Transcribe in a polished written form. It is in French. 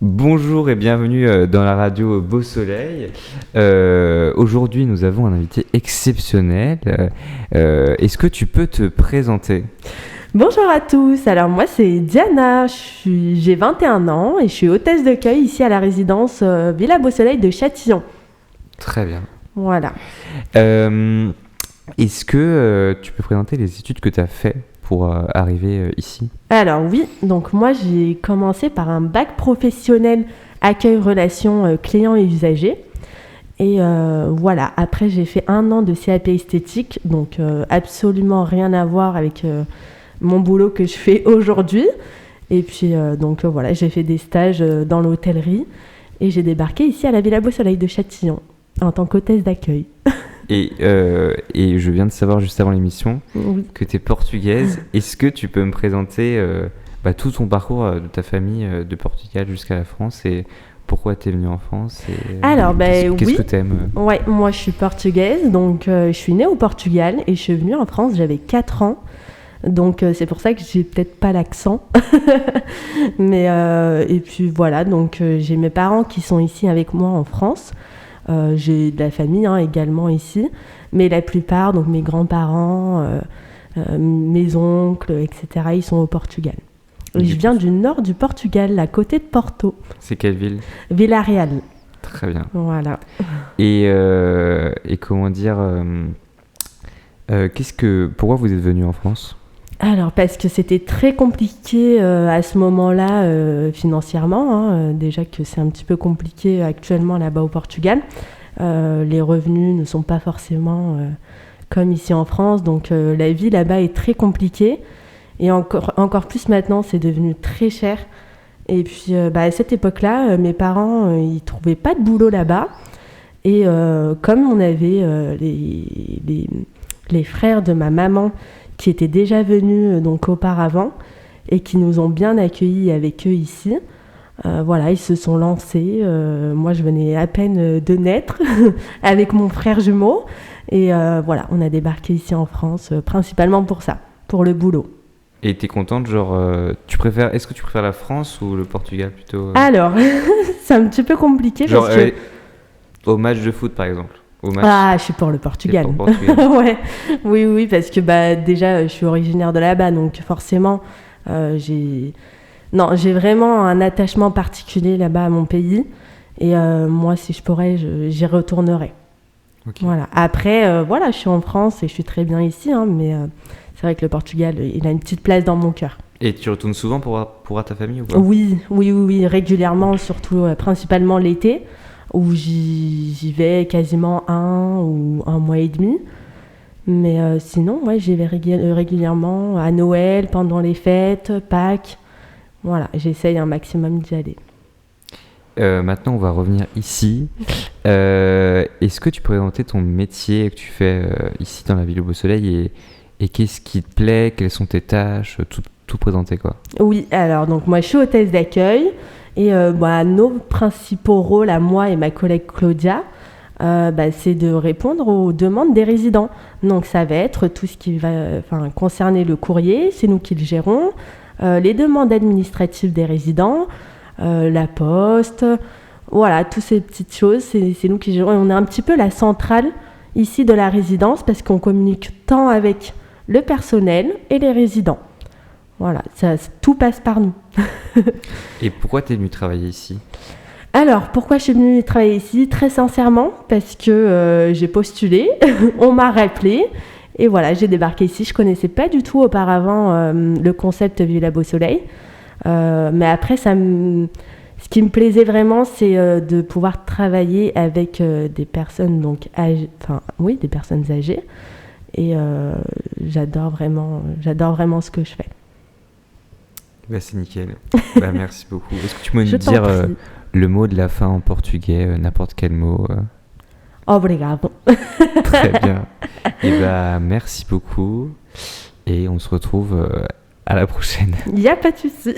Bonjour et bienvenue dans la radio Beau Soleil. Aujourd'hui, nous avons un invité exceptionnel. Est-ce que tu peux te présenter ? Bonjour à tous, alors moi c'est Diana, j'ai 21 ans et je suis hôtesse d'accueil ici à la résidence Villa Beau Soleil de Châtillon. Très bien. Voilà. Est-ce que tu peux présenter les études que tu as fait pour arriver ici ? Alors oui, donc moi j'ai commencé par un bac professionnel accueil relations clients et usagers. Et voilà, après j'ai fait 1 an de CAP esthétique, donc absolument rien à voir avec mon boulot que je fais aujourd'hui. Et puis voilà, j'ai fait des stages dans l'hôtellerie et j'ai débarqué ici à la Villa Beau Soleil de Châtillon en tant qu'hôtesse d'accueil. Et je viens de savoir juste avant l'émission que tu es portugaise. Est-ce que tu peux me présenter tout ton parcours de ta famille de Portugal jusqu'à la France et pourquoi tu es venue en France et, Alors, qu'est-ce oui. que tu aimes Ouais, moi je suis portugaise, donc je suis née au Portugal et je suis venue en France, j'avais 4 ans. Donc c'est pour ça que j'ai peut-être pas l'accent. Mais et puis voilà, donc j'ai mes parents qui sont ici avec moi en France. J'ai de la famille également ici, mais la plupart, donc mes grands-parents, mes oncles, etc., ils sont au Portugal. Et je viens du nord du Portugal, à côté de Porto. C'est quelle ville ? Vila Real. Très bien. Voilà. Et comment dire pourquoi vous êtes venu en France ? Alors, parce que c'était très compliqué à ce moment-là financièrement. Déjà que c'est un petit peu compliqué actuellement là-bas au Portugal. Les revenus ne sont pas forcément comme ici en France. Donc, la vie là-bas est très compliquée. Et encore plus maintenant, c'est devenu très cher. Et puis, à cette époque-là, mes parents, ils trouvaient pas de boulot là-bas. Et comme on avait les frères de ma maman qui étaient déjà venus donc auparavant et qui nous ont bien accueillis avec eux ici. Voilà, ils se sont lancés. Moi, je venais à peine de naître avec mon frère jumeau. Et voilà, on a débarqué ici en France, principalement pour ça, pour le boulot. Et t'es contente, est-ce que tu préfères la France ou le Portugal plutôt Alors, c'est un petit peu compliqué parce que... au match de foot, par exemple. Je suis pour le Portugal. Ouais. Oui, parce que déjà, je suis originaire de là-bas, donc forcément, j'ai vraiment un attachement particulier là-bas à mon pays. Et moi, si je pourrais, j'y retournerais. Okay. Voilà. Après, je suis en France et je suis très bien ici, mais c'est vrai que le Portugal, il a une petite place dans mon cœur. Et tu retournes souvent pour voir ta famille ou pas ? Oui, régulièrement, surtout principalement l'été, où j'y vais quasiment 1 ou 1 mois et demi. Mais sinon, j'y vais régulièrement à Noël, pendant les fêtes, Pâques. Voilà, j'essaye un maximum d'y aller. Maintenant, on va revenir ici. Est-ce que tu peux présenter ton métier que tu fais ici dans la Villa Beau Soleil et qu'est-ce qui te plaît, quelles sont tes tâches, tout présenter quoi ? Oui, alors donc moi je suis hôtesse d'accueil. Et nos principaux rôles à moi et ma collègue Claudia, c'est de répondre aux demandes des résidents. Donc ça va être tout ce qui va concerner le courrier, c'est nous qui le gérons, les demandes administratives des résidents, la poste, voilà, toutes ces petites choses, c'est nous qui gérons. Et on est un petit peu la centrale ici de la résidence parce qu'on communique tant avec le personnel et les résidents. Voilà, tout passe par nous. Et pourquoi tu es venue travailler ici ? Alors, pourquoi je suis venue travailler ici ? Très sincèrement, parce que j'ai postulé, on m'a rappelé, et voilà, j'ai débarqué ici. Je ne connaissais pas du tout auparavant le concept Villa Beau Soleil. Mais après, ce qui me plaisait vraiment, c'est de pouvoir travailler avec des personnes des personnes âgées. Et j'adore vraiment ce que je fais. C'est nickel. Merci beaucoup. Est-ce que tu peux me dire le mot de la fin en portugais, n'importe quel mot Obrigado. Très bien. Et merci beaucoup. Et on se retrouve à la prochaine. Il n'y a pas de souci.